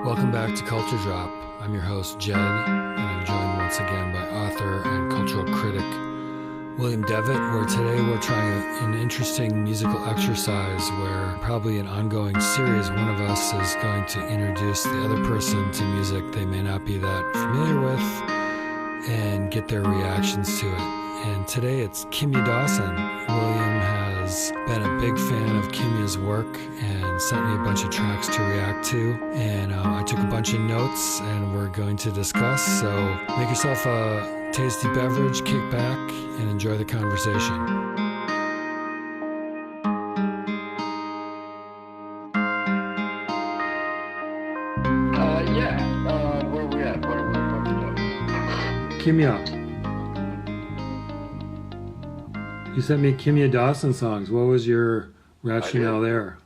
Welcome back to Culture Drop. I'm your host, Jed, and I'm joined once again by author and cultural critic William Devitt, where today we're trying an interesting musical exercise where probably an ongoing series, one of us is going to introduce the other person to music they may not be that familiar with and get their reactions to it. And today it's Kimya Dawson. William has been a big fan of Kimya's work and sent me a bunch of tracks to react to. And I took a bunch of notes and we're going to discuss. So make yourself a tasty beverage, kick back, and enjoy the conversation. Where are we at? What are we talking about? Kimya. You sent me Kimya Dawson songs. What was your rationale there?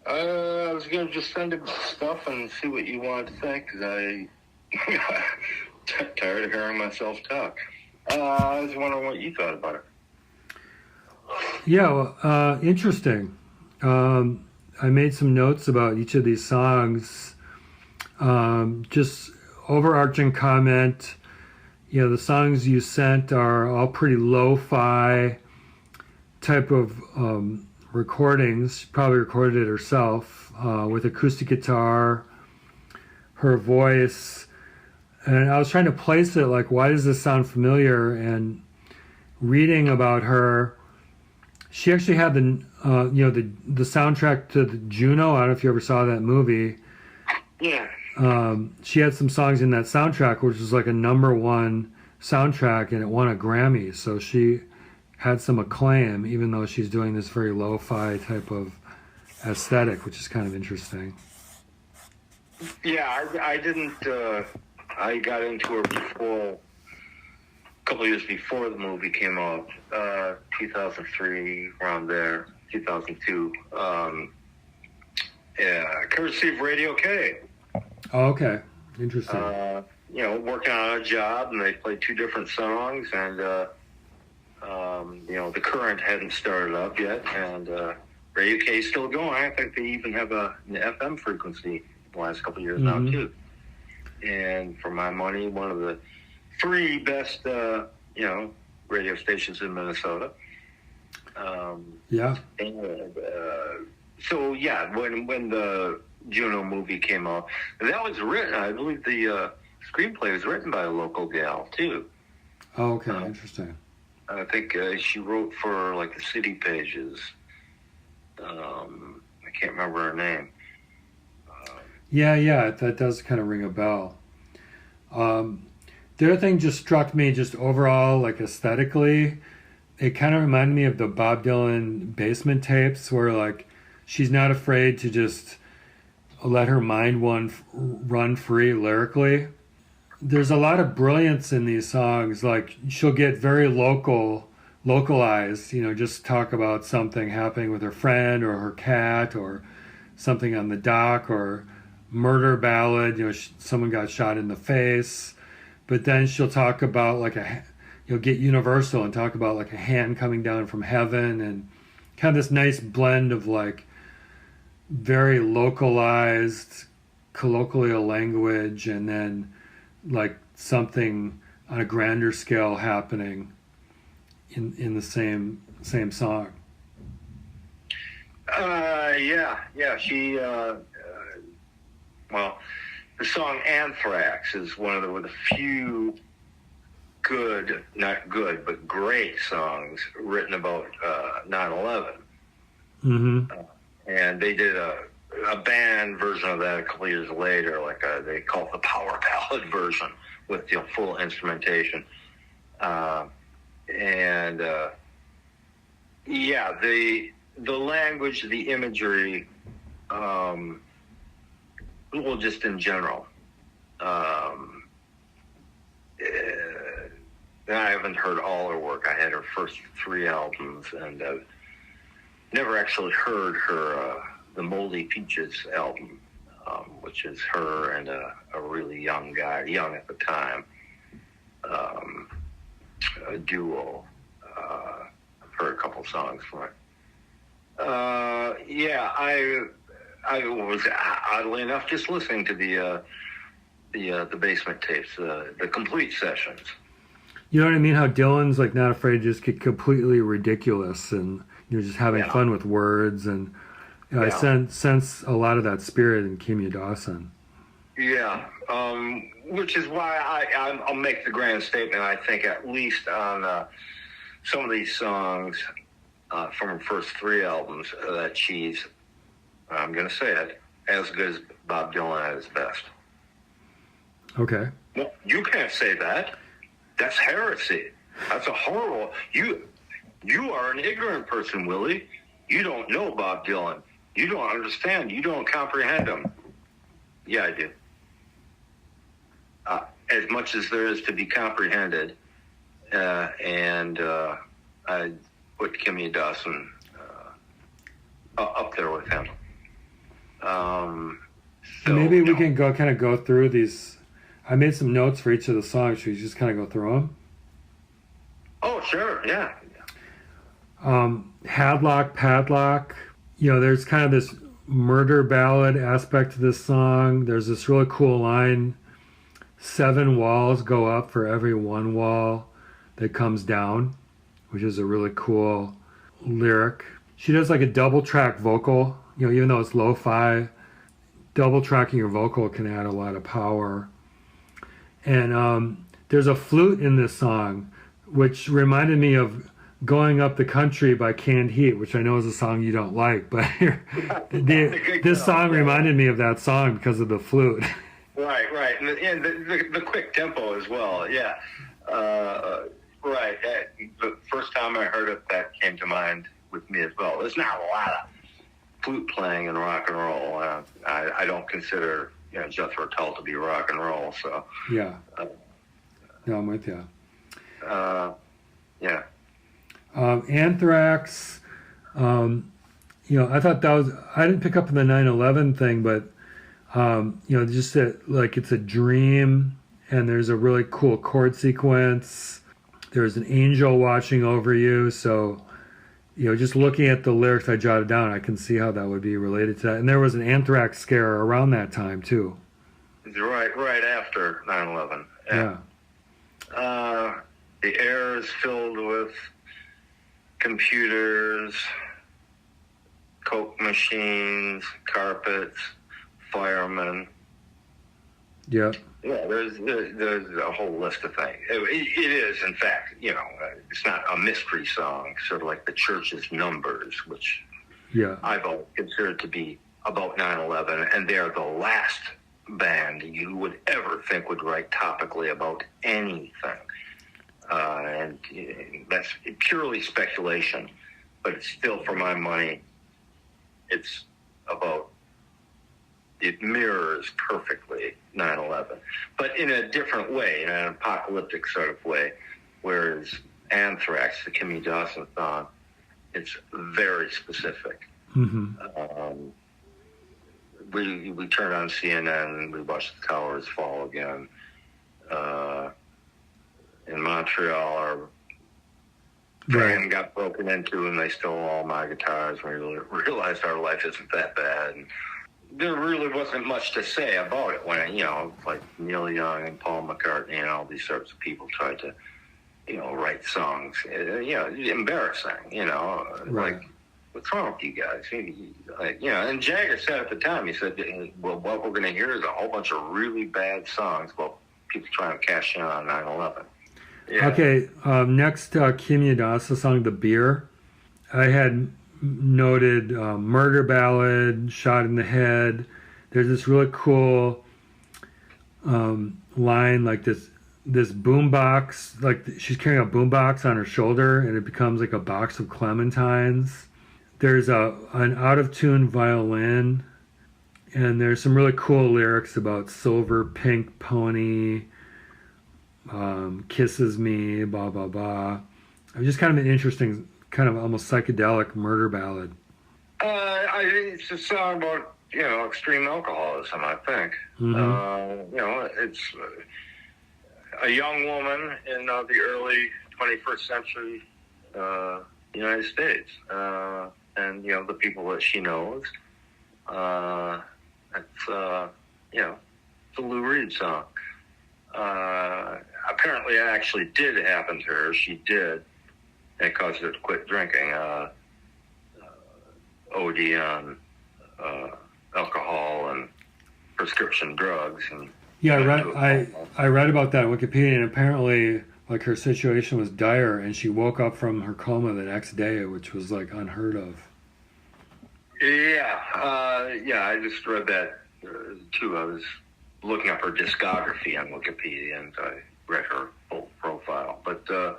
I was going to just send him stuff and see what you wanted to think, because I tired of hearing myself talk. I was wondering what you thought about it. Yeah, well, interesting. I made some notes about each of these songs. Just overarching comment. The songs you sent are all pretty lo-fi type of recordings. She probably recorded it herself with acoustic guitar, her voice. And I was trying to place it, like, why does this sound familiar? And reading about her, she actually had the soundtrack to the Juno. I don't know if you ever saw that movie. Yeah. She had some songs in that soundtrack, which was like a #1 soundtrack, and it won a Grammy. So she had some acclaim, even though she's doing this very lo-fi type of aesthetic, which is kind of interesting. Yeah, I didn't. I got into her a couple of years before the movie came out, 2003, around there, 2002. Courtesy of Radio K. Oh, okay. Interesting. Working on a job, and they played two different songs, and the Current hadn't started up yet, and Radio K is still going. I think they even have an FM frequency the last couple of years now, too. And for my money, one of the three best, radio stations in Minnesota. Yeah. And, when the Juno movie came out, that was written, I believe the screenplay was written by a local gal, too. Oh, okay. Interesting. I think she wrote for, like, the City Pages. I can't remember her name. Yeah, that does kind of ring a bell. The other thing just struck me, just overall, like, aesthetically, it kind of reminded me of the Bob Dylan Basement tapes, where, like, she's not afraid to just let her mind run free lyrically. There's a lot of brilliance in these songs. Like, she'll get very localized, just talk about something happening with her friend or her cat or something on the dock, or murder ballad, someone got shot in the face. But then she'll talk about, like, get universal and talk about, like, a hand coming down from heaven, and kind of this nice blend of, like, very localized colloquial language, and then, like, something on a grander scale happening in the same song. She the song Anthrax is one of the few good, not good, but great songs written about 9/11. Mm-hmm. And they did a band version of that a couple years later, they call it the power ballad version with full instrumentation. The language, the imagery, just in general. I haven't heard all her work. I had her first 3 albums, and I've never actually heard her the Moldy Peaches album, which is her and a really young guy, young at the time, a duo. I've heard a couple songs from it. I was oddly enough just listening to the basement tapes, the complete sessions. You know what I mean? How Dylan's like not afraid to just get completely ridiculous and you're just having fun with words, and I sense a lot of that spirit in Kimya Dawson. Yeah, which is why I'll make the grand statement. I think at least on some of these songs from her first 3 albums that she's, I'm going to say it, as good as Bob Dylan at his best. Okay. Well, you can't say that. That's heresy. That's a horrible... You are an ignorant person, Willie. You don't know Bob Dylan. You don't understand. You don't comprehend him. Yeah, I do. As much as there is to be comprehended, and I put Kimya Dawson up there with him. So, maybe we can go through these. I made some notes for each of the songs. Should we just kind of go through them? Oh, sure, yeah. Hadlock, Padlock. You know, there's kind of this murder ballad aspect to this song. There's this really cool line: 7 walls go up for every 1 wall that comes down, which is a really cool lyric. She does like a double track vocal. You know, even though it's lo-fi, double tracking your vocal can add a lot of power. And there's a flute in this song, which reminded me of Going Up the Country by Canned Heat, which I know is a song you don't like, but this song reminded me of that song because of the flute. Right. And the quick tempo as well, yeah. Right. The first time I heard it, that came to mind with me as well. There's not a lot of flute playing in rock and roll. I don't consider Jethro Tull to be rock and roll, so... Yeah. No, I'm with you. Yeah. Anthrax, I thought that was... I didn't pick up on the 9/11 thing, but, just that, like, it's a dream, and there's a really cool chord sequence. There's an angel watching over you, so... just looking at the lyrics I jotted down, I can see how that would be related to that. And there was an anthrax scare around that time, too. Right after 9/11. Yeah. The air is filled with computers, Coke machines, carpets, firemen. Yeah. Yeah, there's a whole list of things. It is, in fact, it's not a mystery song, sort of like the Church's Numbers, which I've always considered to be about 9/11, and they're the last band you would ever think would write topically about anything. And that's purely speculation, but it's still, for my money, it's about... It mirrors perfectly 9/11, but in a different way, in an apocalyptic sort of way. Whereas Anthrax, the Kimya Dawson song, it's very specific. Mm-hmm. We turned on CNN and we watched the towers fall again. In Montreal, our train got broken into and they stole all my guitars. We realized our life isn't that bad. And there really wasn't much to say about it when, like Neil Young and Paul McCartney and all these sorts of people tried to, write songs. Embarrassing, like, what's wrong with you guys? And Jagger said at the time, he said, well, what we're going to hear is a whole bunch of really bad songs about people trying to cash in on 9/11. Yeah. Okay, next Kimya Dawson song, The Beer. I had noted murder ballad, shot in the head. There's this really cool line, like this boombox, like she's carrying a boombox on her shoulder and it becomes like a box of clementines. There's an out of tune violin, and there's some really cool lyrics about silver pink pony, kisses me, blah blah blah. It's just kind of an interesting, kind of almost psychedelic murder ballad. It's a song about extreme alcoholism, I think. Mm-hmm. It's a young woman in the early 21st century United States, and the people that she knows, It's it's a Lou Reed song. Apparently, it actually did happen to her. She did. And it caused her to quit drinking. OD on alcohol and prescription drugs. And Yeah, I read about that on Wikipedia, and apparently, like, her situation was dire, and she woke up from her coma the next day, which was like unheard of. Yeah, I just read that too. I was looking up her discography on Wikipedia, and I read her full profile. But the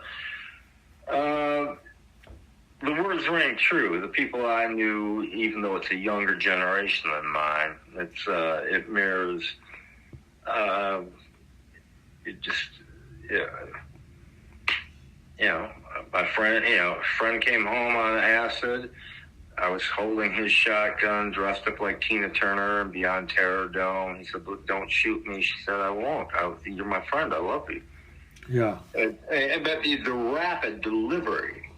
words rang true. The people I knew, even though it's a younger generation than mine, it mirrors. It just, my friend came home on acid. I was holding his shotgun, dressed up like Tina Turner and Beyond Terror Dome. He said, "Look, don't shoot me." She said, "I won't. You're my friend. I love you." Yeah. But the rapid delivery,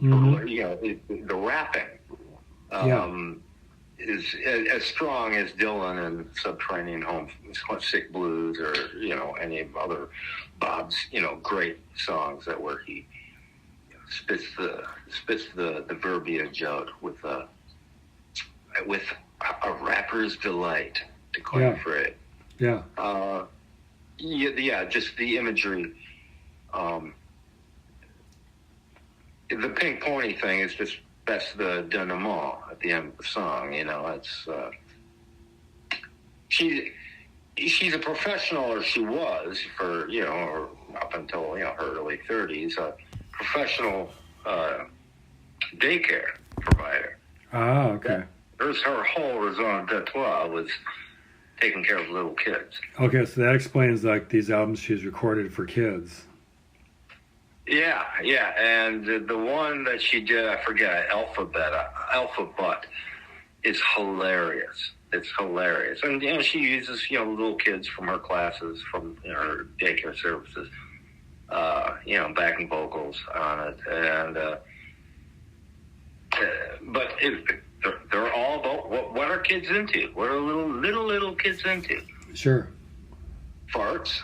the rapping, is as strong as Dylan and Subterranean Homesick Blues, or any other Bob's great songs where he spits the verbiage out with a rapper's delight, to coin a phrase. Yeah. Just the imagery. The pink pony thing is just that's the denouement at the end of the song. It's she's a professional, or she was for or up until her early 30s, a professional daycare provider. Ah, okay. Her whole raison d'etre was taking care of little kids. Okay, so that explains like these albums she's recorded for kids. Yeah, and the one that she did, I forget, Alphabet, is hilarious. It's hilarious, and she uses little kids from her classes, from her daycare services, backing vocals on it, and but they're all about what are kids into? What are little kids into? Sure. Farts,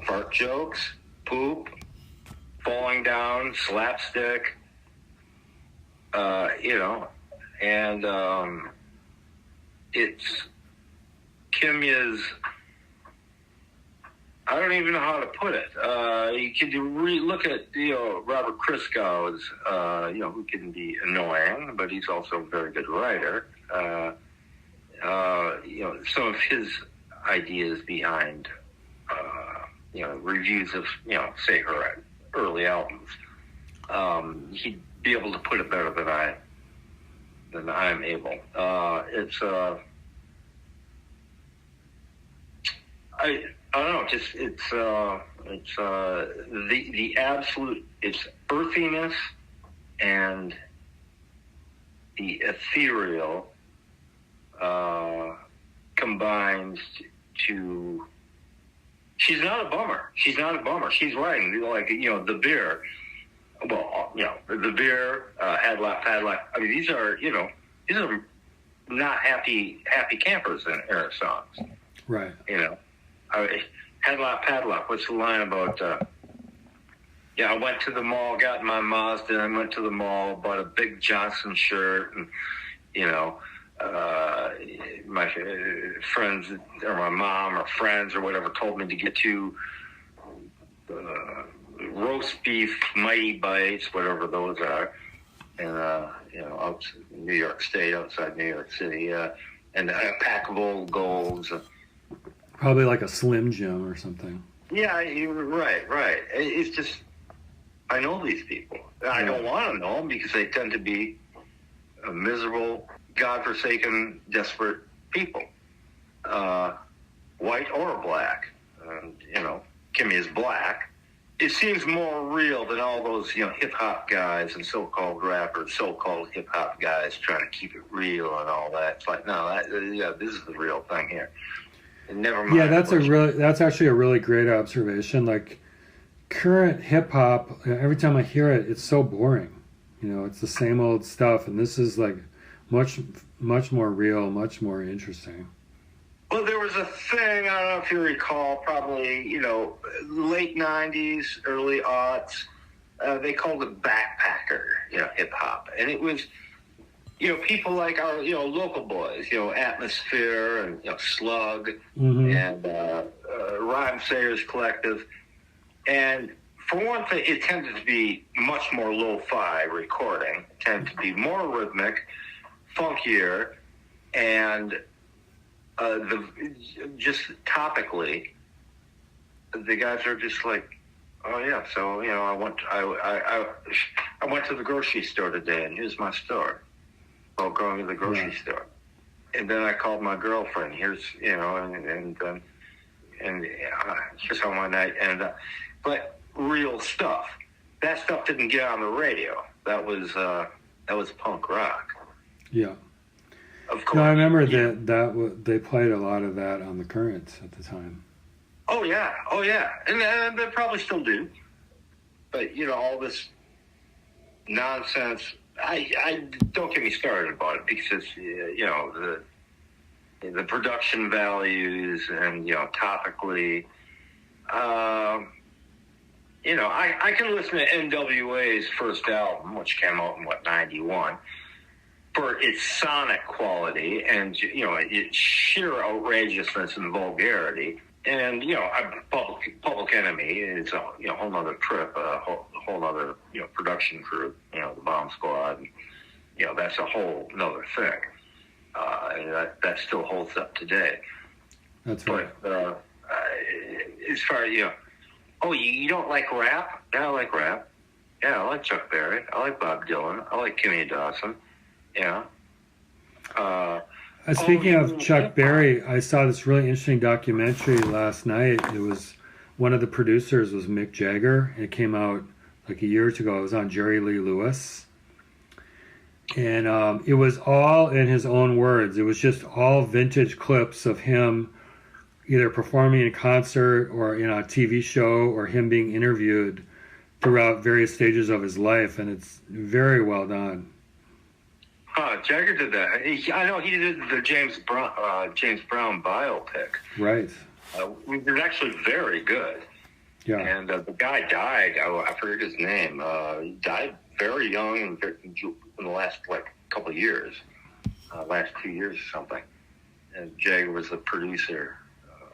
fart jokes, poop, falling down, slapstick, and it's Kimya's. I don't even know how to put it. You can look at Robert Christgau's, who can be annoying, but he's also a very good writer. Some of his ideas behind reviews of say her early albums. He'd be able to put it better than I'm able. I don't know. Just it's the absolute. It's earthiness and the ethereal combined to. She's not a bummer. She's writing the beer. Well, the beer, had laugh. I mean, these are not happy campers in her songs. Right. Headlock, padlock. What's the line about? I went to the mall, got my Mazda, and went to the mall, bought a big Johnson shirt, and my friends or my mom or friends or whatever told me to get to roast beef Mighty Bites, whatever those are, and outside New York State, outside New York City, and a pack of old golds. Probably like a Slim Jim or something. Yeah, right. It's just, I know these people. I don't want to know them because they tend to be miserable, godforsaken, desperate people, white or black. And, Kimmy is black. It seems more real than all those, hip-hop guys and so-called rappers, so-called hip-hop guys trying to keep it real and all that. It's like, no, this is the real thing here. Never mind. Yeah, that's actually a really great observation. Like, current hip hop, every time I hear it, it's so boring. It's the same old stuff, and this is like much more real, much more interesting. Well, there was a thing, I don't know if you recall, probably, late 90s, early aughts, they called it backpacker, hip-hop. And it was, people like our, local boys, Atmosphere and, Slug and Rhyme Sayers Collective. And for one thing, it tended to be much more lo-fi recording. It tended to be more rhythmic, funkier, and just topically, the guys are just like, oh yeah, so I went to the grocery store today, and here's my store. Oh, going to the grocery store, and then I called my girlfriend. Here's and here's how my night ended up. But real stuff. That stuff didn't get on the radio. That was punk rock. Yeah. Of course. No, I remember that they played a lot of that on the Current at the time. Oh yeah, and they probably still do. But all this nonsense. I don't get me started about it because the production values and topically. I can listen to NWA's first album, which came out in 91. For its sonic quality and its sheer outrageousness and vulgarity, and Public Enemy is a whole nother trip, a whole nother production crew, the Bomb Squad, and, that's a whole nother thing, and that still holds up today. That's right. But as far as you don't like rap? Yeah, I like rap. Yeah, I like Chuck Berry. I like Bob Dylan. I like Kimya Dawson. Yeah. Speaking of Chuck Berry, I saw this really interesting documentary last night. It was one of the producers was Mick Jagger. It came out like a year ago. It was on Jerry Lee Lewis, and it was all in his own words. It was just all vintage clips of him either performing in a concert or in a TV show or him being interviewed throughout various stages of his life, and it's very well done. Jagger did that. I know he did the James Brown biopic. Right. It was actually very good. Yeah. And the guy died. I forget his name. He died very young in the last couple of years, last 2 years or something. And Jagger was the producer,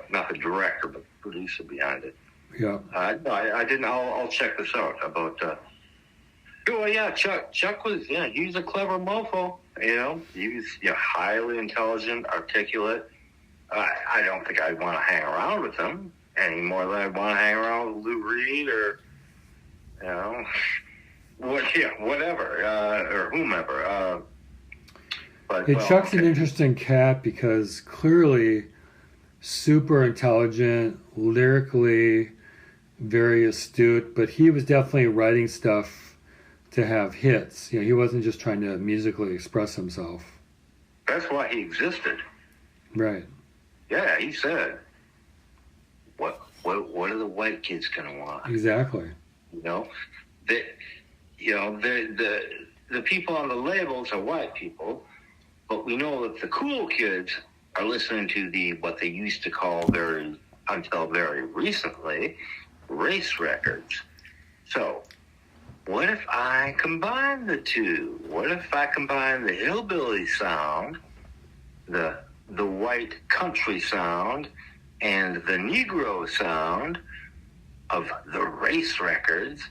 not the director, but the producer behind it. Yeah. I didn't. I'll check this out about. Oh yeah, Chuck was he was a clever mofo. He was highly intelligent, articulate. I don't think I'd want to hang around with him any more than I'd want to hang around with Lou Reed or whatever or whomever. Chuck's an interesting cat because clearly super intelligent, lyrically very astute, but he was definitely writing stuff to have hits. He wasn't just trying to musically express himself. That's why he existed. Right. Yeah, he said, what are the white kids gonna want? Exactly. The people on the labels are white people, but we know that the cool kids are listening to what they used to call until very recently, race records. So what if I combine the two? What if I combine the hillbilly sound, the white country sound, and the Negro sound of the race records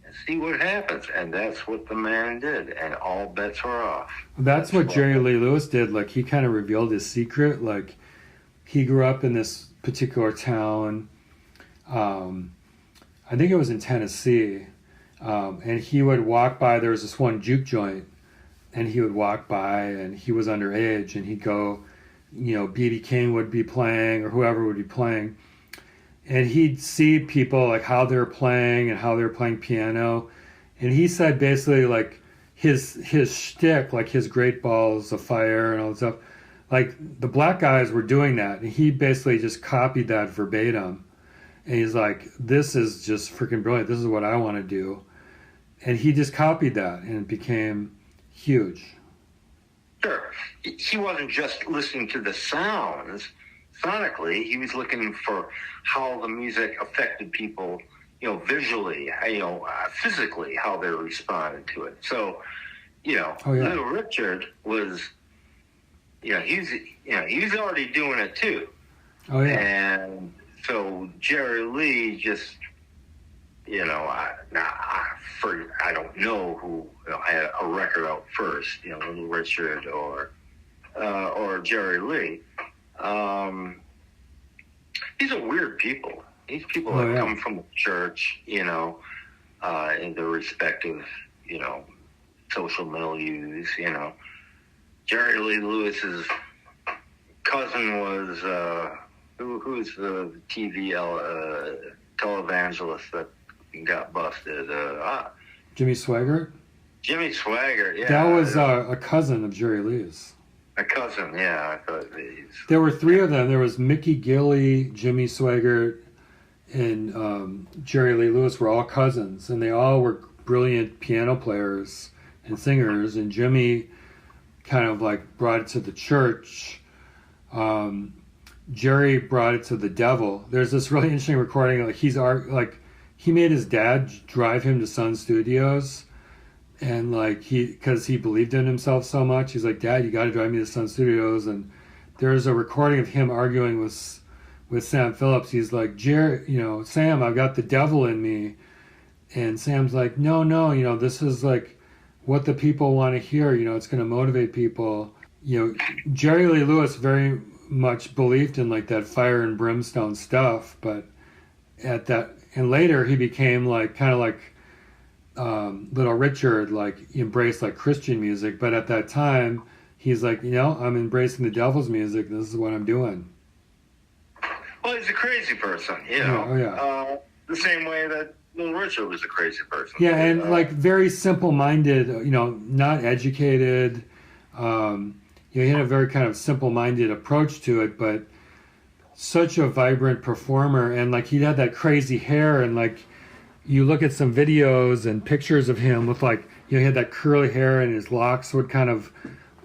and see what happens? And that's what the man did, and all bets are off. That's what Jerry Lee Lewis did. He kind of revealed his secret. He grew up in this particular town. I think it was in Tennessee. And he would walk by, there was this one juke joint, and he would walk by, and he was underage, and he'd go, B.B. King would be playing, or whoever would be playing, and he'd see people, how they're playing, and how they're playing piano, and he said basically, his shtick, his Great Balls of Fire and all that stuff, the black guys were doing that, and he basically just copied that verbatim, and he's like, this is just freaking brilliant, this is what I want to do. And he just copied that, and it became huge. Sure. He wasn't just listening to the sounds sonically. He was looking for how the music affected people, visually, physically, how they responded to it. So, Little Richard was, he was already doing it too. Oh yeah. And so Jerry Lee just, I don't know who had a record out first, Little Richard or Jerry Lee. These are weird people. These people that come from the church, in their respective, social milieus, Jerry Lee Lewis's cousin was, who's the TV televangelist that got busted? Jimmy Swaggart? Jimmy Swaggart, yeah. That was a cousin of Jerry Lee's. A cousin, yeah. I thought there were three of them. There was Mickey Gilley, Jimmy Swaggart, and Jerry Lee Lewis were all cousins, and they all were brilliant piano players and singers, and Jimmy kind of like brought it to the church. Jerry brought it to the devil. There's this really interesting recording, he made his dad drive him to Sun Studios, and because he believed in himself so much, he's like, Dad, you got to drive me to Sun Studios. And there's a recording of him arguing with Sam Phillips. He's like, Sam, I've got the devil in me. And Sam's like, no, this is like what the people want to hear. It's going to motivate people. Jerry Lee Lewis very much believed in like that fire and brimstone stuff, but and later he became Little Richard, embraced Christian music, but at that time he's like, I'm embracing the devil's music. This is what I'm doing. Well, he's a crazy person, the same way that Little Richard was a crazy person. Yeah, and very simple-minded, not educated. He had a very kind of simple-minded approach to it, but such a vibrant performer, and he had that crazy hair, and you look at some videos and pictures of him with he had that curly hair, and his locks would kind of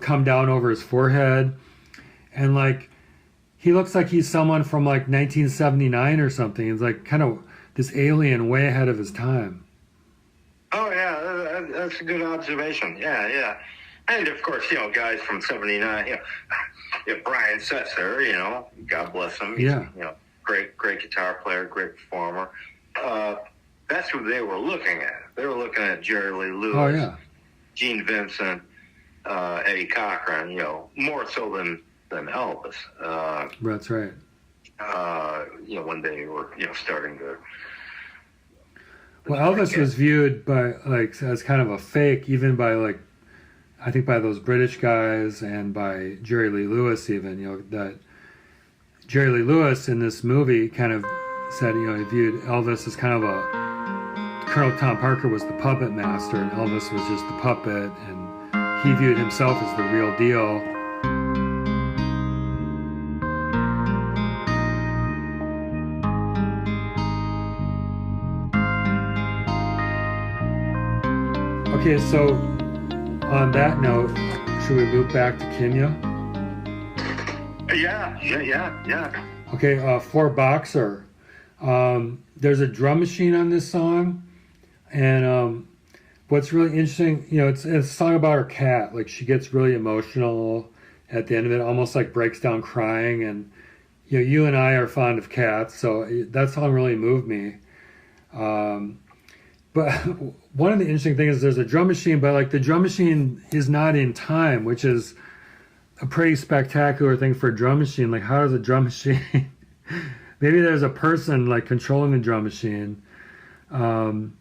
come down over his forehead, and he looks like he's someone from 1979 or something. It's kind of this alien way ahead of his time. Oh yeah, that's a good observation. Yeah. And of course, guys from '79, Brian Setzer, God bless him. He's, great guitar player, great performer. That's who they were looking at. They were looking at Jerry Lee Lewis, Gene Vincent, Eddie Cochran, more so than Elvis. That's right. When they were, starting to. Well, Elvis was viewed by as kind of a fake, even by I think by those British guys and by Jerry Lee Lewis even, that Jerry Lee Lewis in this movie kind of said, he viewed Elvis as kind of Colonel Tom Parker was the puppet master and Elvis was just the puppet, and he viewed himself as the real deal. Okay, so on that note, should we loop back to Kimya? Yeah. Okay, for Boxer. There's a drum machine on this song, and what's really interesting, it's a song about her cat. She gets really emotional at the end of it, almost breaks down crying, and you and I are fond of cats, so that song really moved me. But one of the interesting things is there's a drum machine, but the drum machine is not in time, which is a pretty spectacular thing for a drum machine. How does a drum machine? Maybe there's a person controlling the drum machine, and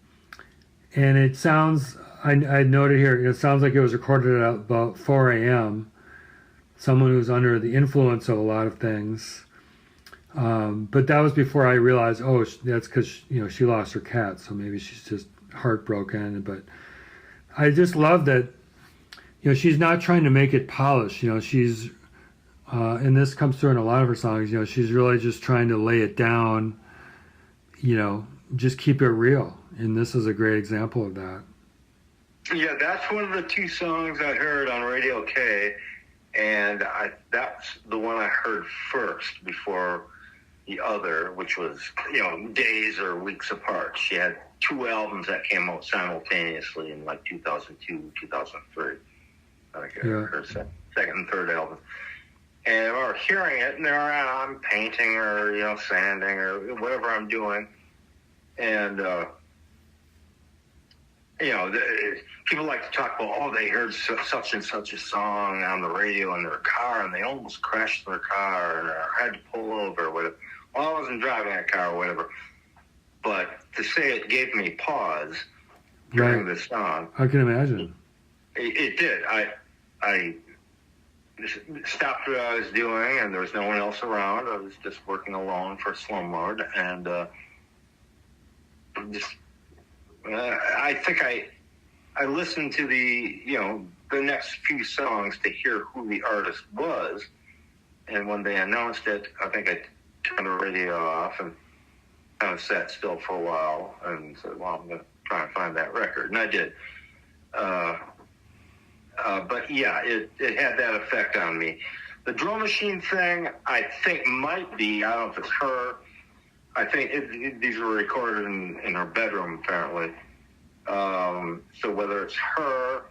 it sounds. I noted here. It sounds like it was recorded at about 4 a.m. Someone who's under the influence of a lot of things. But that was before I realized, that's because she lost her cat, so maybe she's just heartbroken. But I just love that she's not trying to make it polished. She's and this comes through in a lot of her songs. She's really just trying to lay it down. Just keep it real, and this is a great example of that. Yeah, that's one of the two songs I heard on Radio K, and that's the one I heard first before the other, which was, days or weeks apart. She had two albums that came out simultaneously in like 2002, 2003. Like her second and third album. And I remember hearing it, and there I'm painting or, sanding or whatever I'm doing. And, people like to talk about, they heard such and such a song on the radio in their car, and they almost crashed their car or had to pull over or whatever. Well, I wasn't driving a car or whatever. But to say it gave me pause during the song. I can imagine. It did. I stopped what I was doing, and there was no one else around. I was just working alone for Slumlord, and I think I listened to the next few songs to hear who the artist was, and when they announced it, I think I turned the radio off and kind of sat still for a while and said, well, I'm going to try and find that record, and I did. But yeah, it had that effect on me. The drum machine thing, I think might be, I don't know if it's her. I think these were recorded in her bedroom, apparently. So whether it's her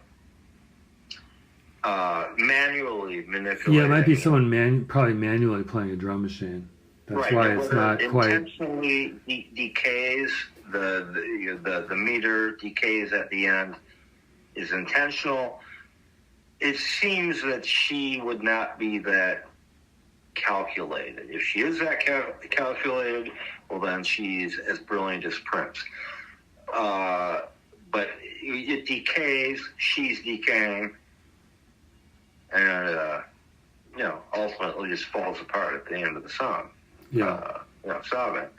manually manipulating. Yeah, it might be someone probably manually playing a drum machine. That's why it's not quite. Intentionally decays, the meter decays at the end is intentional. It seems that she would not be that calculated. If she is that calculated, well, then she's as brilliant as Prince. But it decays, she's decaying, and, ultimately just falls apart at the end of the song. Yeah. Sobbing.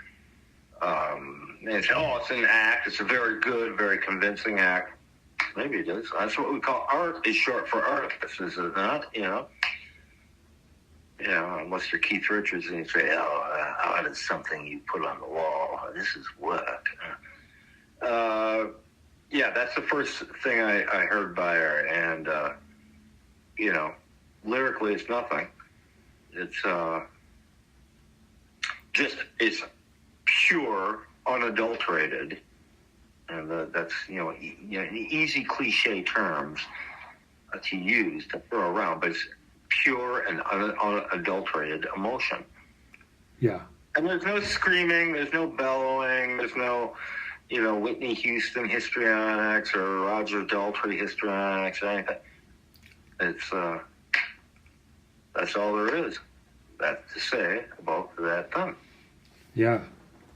And it's an act. It's a very good, very convincing act. Maybe it is. That's what we call art. Is short for artifice, is it not? Unless you're Keith Richards and you say, art is something you put on the wall. This is work. That's the first thing I heard by her. And, lyrically it's nothing. It's it's pure, unadulterated. And that's, easy cliche terms to use, to throw around, but it's pure and unadulterated emotion. Yeah. And there's no screaming, there's no bellowing, there's no, Whitney Houston histrionics or Roger Daltrey histrionics or anything. It's, that's all there is. That's to say about that thing. Yeah.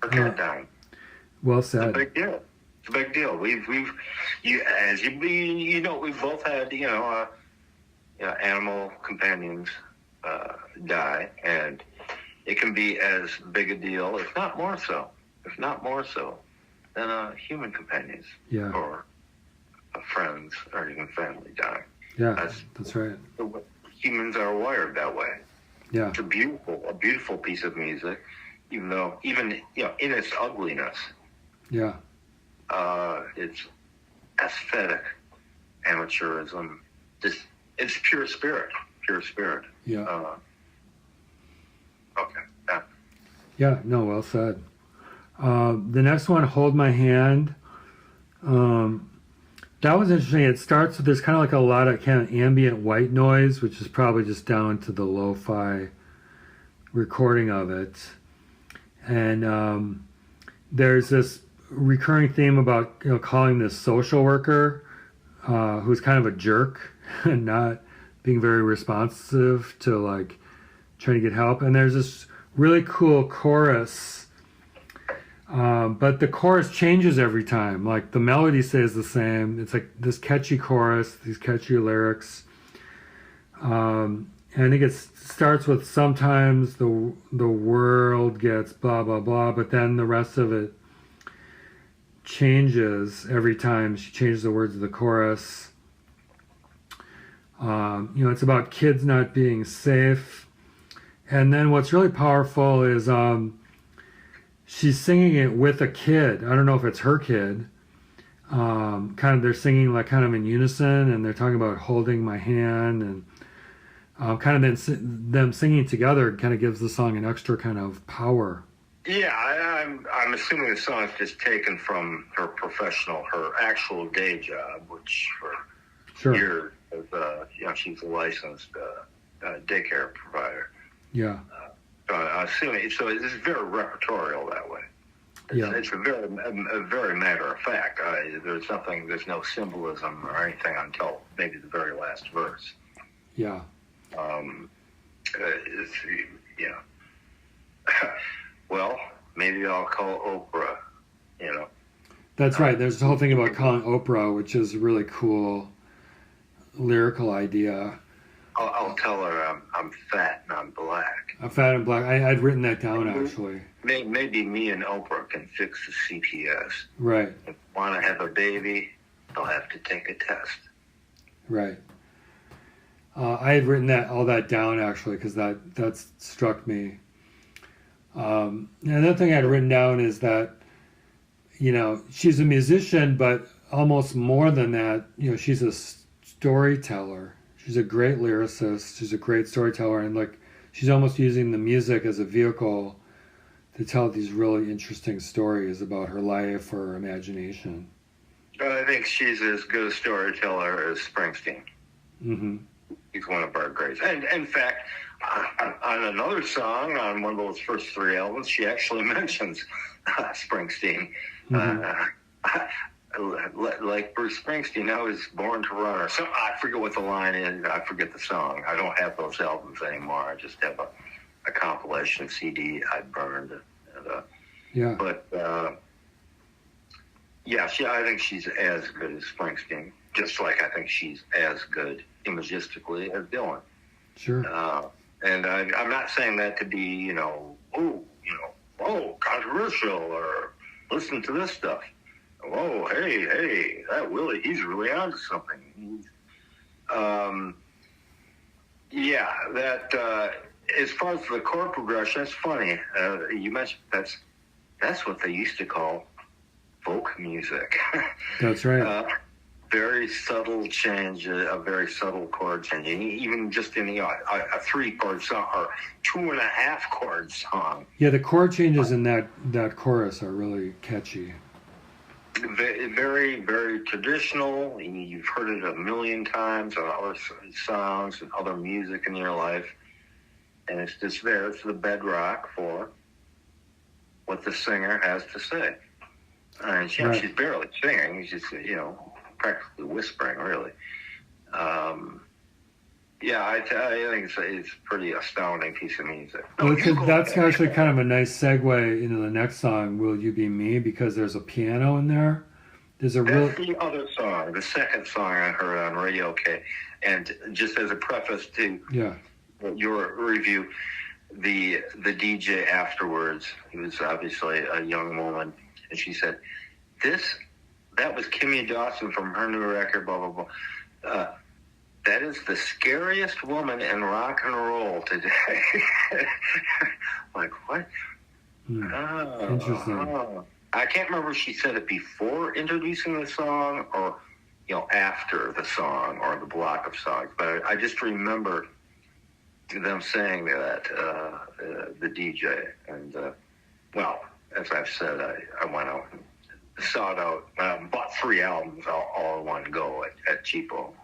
Or that time. Well said. It's a big deal. It's a big deal. We've both had, animal companions die, and it can be as big a deal, if not more so, than human companions or friends or even family die. Yeah, that's right. Humans are wired that way. Yeah, it's a beautiful piece of music, even in its ugliness. Yeah. It's aesthetic amateurism. It's pure spirit. Yeah. Okay. Yeah. No. Well said. The next one, "Hold My Hand." That was interesting. It starts with there's kind of like a lot of kind of ambient white noise, which is probably just down to the lo-fi recording of it, and there's this recurring theme about calling this social worker who's kind of a jerk and not being very responsive to like trying to get help. And there's this really cool chorus, but the chorus changes every time. Like the melody stays the same. It's like this catchy chorus, these catchy lyrics. And I think it starts with sometimes the world gets blah blah blah, but then the rest of it changes every time she changes the words of the chorus. It's about kids not being safe. And then what's really powerful is she's singing it with a kid. I don't know if it's her kid. kind of they're singing like kind of in unison, and they're talking about holding my hand, and kind of then them singing together kind of gives the song an extra kind of power. Yeah, I'm assuming the song's just taken from her actual day job, which for Sure. years, she's a licensed daycare provider. Yeah. So I assume so. It's very repertorial that way. It's a very matter of fact. There's no symbolism or anything until maybe the very last verse. Yeah. Well, maybe I'll call Oprah. That's right. There's the whole thing about calling Oprah, which is a really cool lyrical idea. I'll tell her I'm fat and I'm black. I'm fat and black. I'd written that down, actually. Maybe me and Oprah can fix the CPS. Right. If you want to have a baby, they'll have to take a test. Right. I had written all that down, actually, because that struck me. Another thing I had written down is that, she's a musician, but almost more than that, she's a storyteller. She's a great lyricist. She's a great storyteller, and she's almost using the music as a vehicle to tell these really interesting stories about her life or her imagination. I think she's as good a storyteller as Springsteen. Mm-hmm. He's one of our greats. And in fact, on another song, on one of those first three albums, she actually mentions Springsteen. Mm-hmm. Like Bruce Springsteen, I was born to run. Or some, I forget what the line is. I forget the song. I don't have those albums anymore. I just have a compilation CD I burned. Yeah. But I think she's as good as Springsteen. Just like I think she's as good imagistically as Dylan. Sure. And I'm not saying that to be, controversial or listen to this stuff. Oh, hey, that Willie, he's really onto something. As far as the chord progression, it's funny. You mentioned that's what they used to call folk music. That's right. Very subtle change, a very subtle chord change, even just in a 3-chord song or 2.5-chord song. Yeah, the chord changes in that chorus are really catchy. Very, very traditional. You've heard it a million times on other songs and other music in your life, and it's just there. It's the bedrock for what the singer has to say. And she's barely singing. She's practically whispering, really. I think it's a pretty astounding piece of music. Well, that's actually kind of a nice segue into the next song, Will You Be Me, because there's a piano in there. That's the other song, the second song I heard on Radio K. And just as a preface to your review, the DJ afterwards, he was obviously a young woman, and she said, that was Kimya Dawson from her new record, blah, blah, blah. That is the scariest woman in rock and roll today. Like, what? Interesting. I can't remember if she said it before introducing the song or, after the song or the block of songs. But I just remember them saying that, the DJ. And, as I've said, I went out and sought out, bought 3 albums all in one go at Cheapo.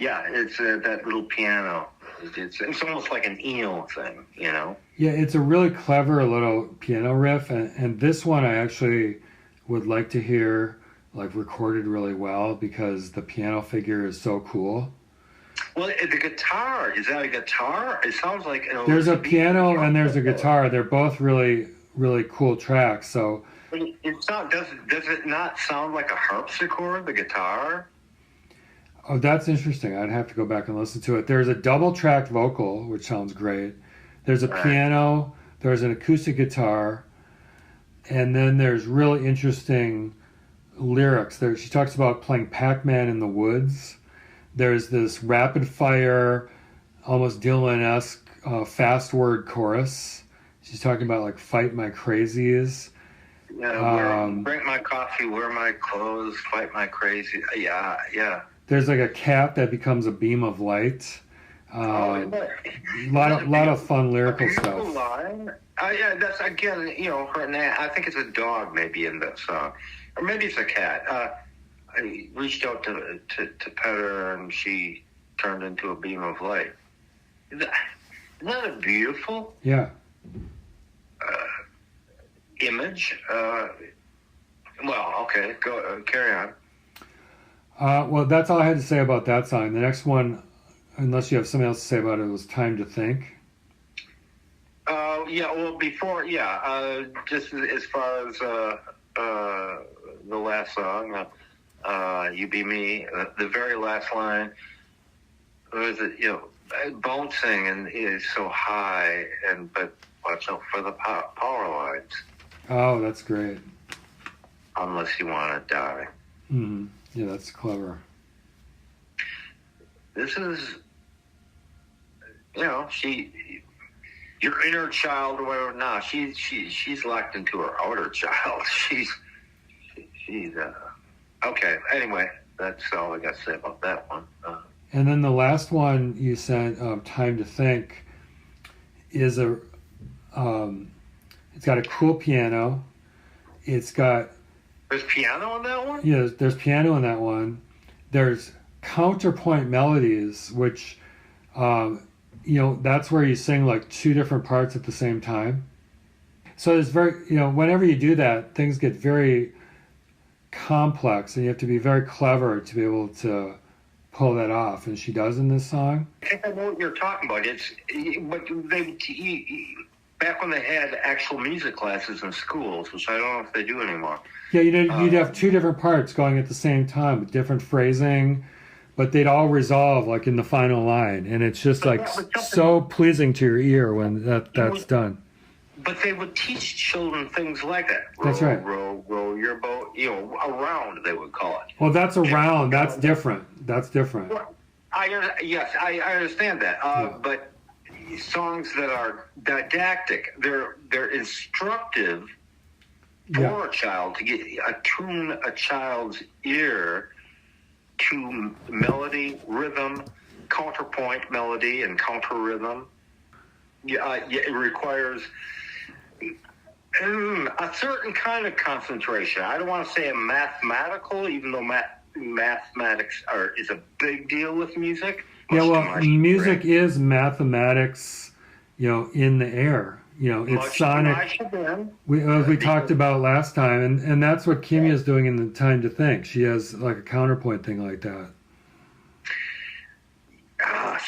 It's that little piano. It's almost like an eel thing, Yeah, it's a really clever little piano riff, and this one I actually would like to hear recorded really well because the piano figure is so cool. Well, the guitar, is that a guitar? It sounds like there's a piano and there's a guitar. They're both really, really cool tracks. So does it not sound like a harpsichord, the guitar? Oh, that's interesting. I'd have to go back and listen to it. There's a double-tracked vocal, which sounds great. There's a piano. There's an acoustic guitar. And then there's really interesting lyrics. She talks about playing Pac-Man in the woods. There's this rapid-fire, almost Dylan-esque fast word chorus. She's talking about fight my crazies. Drink my coffee, wear my clothes, fight my crazy. Yeah. There's like a cat that becomes a beam of light. A lot of fun lyrical stuff. Line. Yeah, that's again, her name. I think it's a dog maybe in that song, or maybe it's a cat. I reached out to pet her, and she turned into a beam of light. Isn't that a beautiful? Yeah. Image. Well, okay, go carry on. Well, that's all I had to say about that song. The next one, unless you have something else to say about it, was Time to Think. Just as far as the last song, You Be Me, the very last line, was it, bouncing and is so high, but watch out for the power lines. Oh, that's great. Unless you want to die. Mm-hmm. Yeah, that's clever. This is, your inner child or whatever. No, she's locked into her outer child. She's okay. Anyway, that's all I got to say about that one. And then the last one you sent, Time to Think, is it's got a cool piano. There's piano on that one? Yeah, there's piano in that one. There's counterpoint melodies, which, that's where you sing like two different parts at the same time. So it's very, whenever you do that, things get very complex, and you have to be very clever to be able to pull that off. And she does in this song. I think I know what you're talking about. Back when they had actual music classes in schools, which I don't know if they do anymore. Yeah, you'd have two different parts going at the same time with different phrasing, but they'd all resolve like in the final line, and it's just so pleasing to your ear when that's done. But they would teach children things like that. That's right. Row your boat, around they would call it. Well, that's around. That's different. Well, I understand that. But songs that are didactic, they're instructive for a child to attune a child's ear to melody, rhythm, counterpoint melody, and counter rhythm. It requires a certain kind of concentration. I don't want to say a mathematical, even though mathematics is a big deal with music. Yeah, well, music is mathematics, in the air. It's sonic. We talked about last time, and that's what Kimya is doing in the Time to Think. She has like a counterpoint thing like that.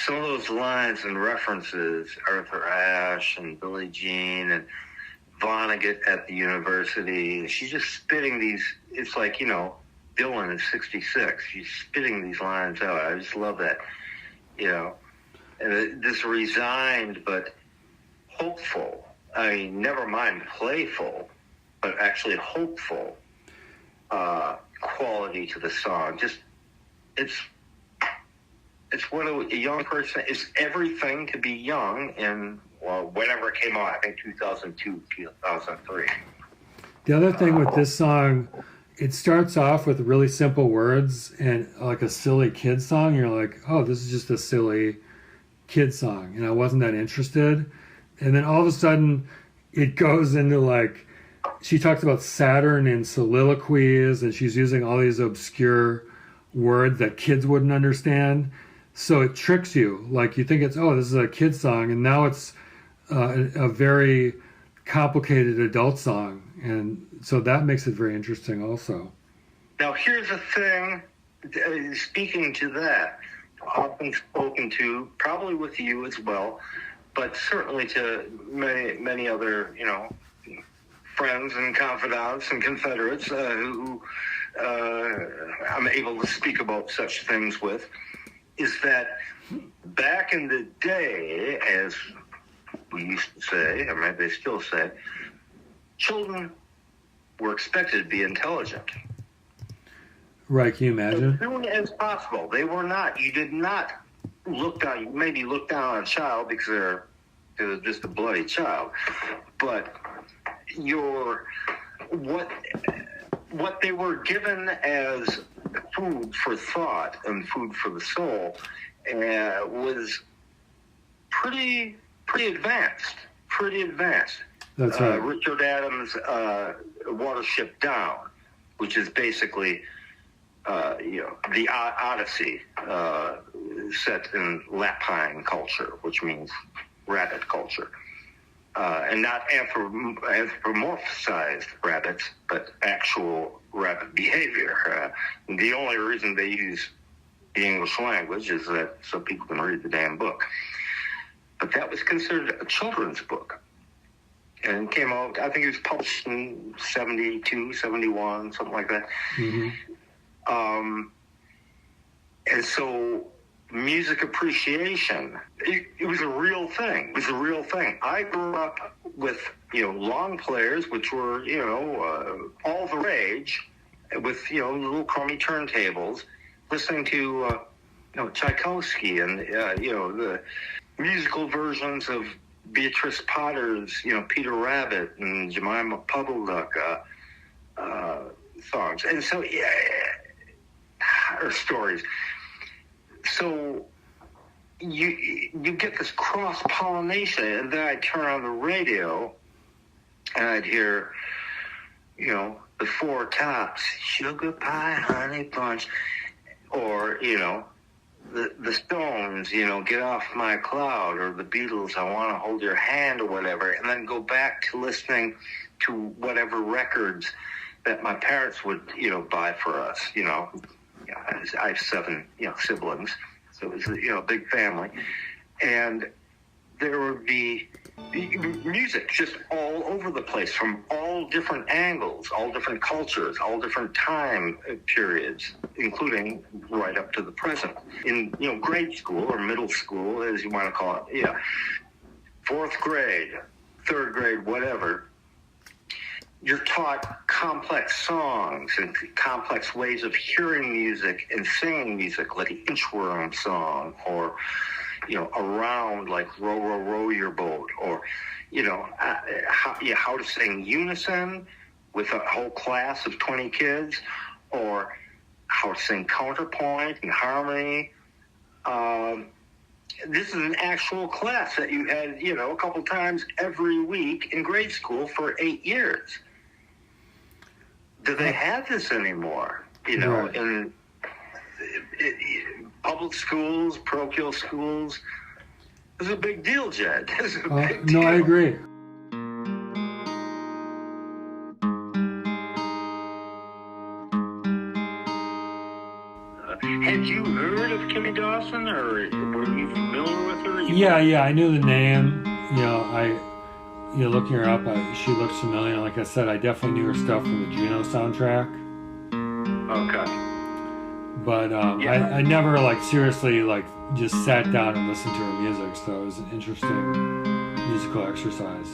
Some of those lines and references, Arthur Ashe and Billie Jean and Vonnegut at the university. She's just spitting these. It's like, Dylan is 66. She's spitting these lines out. I just love that. And this resigned but hopeful, never mind playful, but actually hopeful quality to the song. Just, it's what a young person, it's everything to be young in, whenever it came out, I think 2002, 2003. The other thing with this song, it starts off with really simple words and like a silly kid song. You're like, oh, this is just a silly kid song. And I wasn't that interested. And then all of a sudden it goes into like, she talks about Saturn and soliloquies, and she's using all these obscure words that kids wouldn't understand. So it tricks you. Like you think this is a kid song, and now it's a very complicated adult song. And so that makes it very interesting also. Now here's the thing, speaking to that, often spoken to, probably with you as well, but certainly to many other, friends and confidants and confederates who I'm able to speak about such things with, is that back in the day, as we used to say, or maybe they still say, children were expected to be intelligent. Right, can you imagine? As soon as possible. They were not. You did not look down. You maybe look down on a child because they're just a bloody child. But your what they were given as food for thought and food for the soul was pretty advanced. Pretty advanced. That's right. Richard Adams' Watership Down, which is basically the Odyssey set in lapine culture, which means rabbit culture. And not anthropomorphized rabbits, but actual rabbit behavior. The only reason they use the English language is that so people can read the damn book. But that was considered a children's book. And it came out, I think it was published in 72, 71, something like that. Mm-hmm. And so music appreciation, it was a real thing. It was a real thing. I grew up with, long players, which were, all the rage, with, little crummy turntables, listening to, Tchaikovsky and, the musical versions of Beatrice Potter's, Peter Rabbit and Jemima Puddle Duck songs. And so, or stories. So you get this cross-pollination, and then I'd turn on the radio, and I'd hear, the Four Tops, Sugar Pie, Honey Bunch, or, the Stones, Get Off My Cloud, or the Beatles, I Want to Hold Your Hand, or whatever, and then go back to listening to whatever records that my parents would, buy for us, I have 7, siblings, so it was, a big family, and there would be music just all over the place from all different angles, all different cultures, all different time periods, including right up to the present. In, grade school or middle school, as you want to call it, 4th grade, 3rd grade, whatever, you're taught complex songs and complex ways of hearing music and singing music, like the Inchworm song, or, Around, like Row, Row, Row Your Boat, or, how to sing unison with a whole class of 20 kids, or how to sing counterpoint and harmony. This is an actual class that you had, a couple times every week in grade school for 8 years. Do they have this anymore? Right. In public schools, parochial schools, this is a big deal, Jed. This is a big deal. No, I agree. Had you heard of Kimya Dawson, or were you familiar with her? Yeah, I knew the name. Looking her up, she looks familiar. Like I said, I definitely knew her stuff from the Juno soundtrack. Okay. But I never, seriously, just sat down and listened to her music, so it was an interesting musical exercise.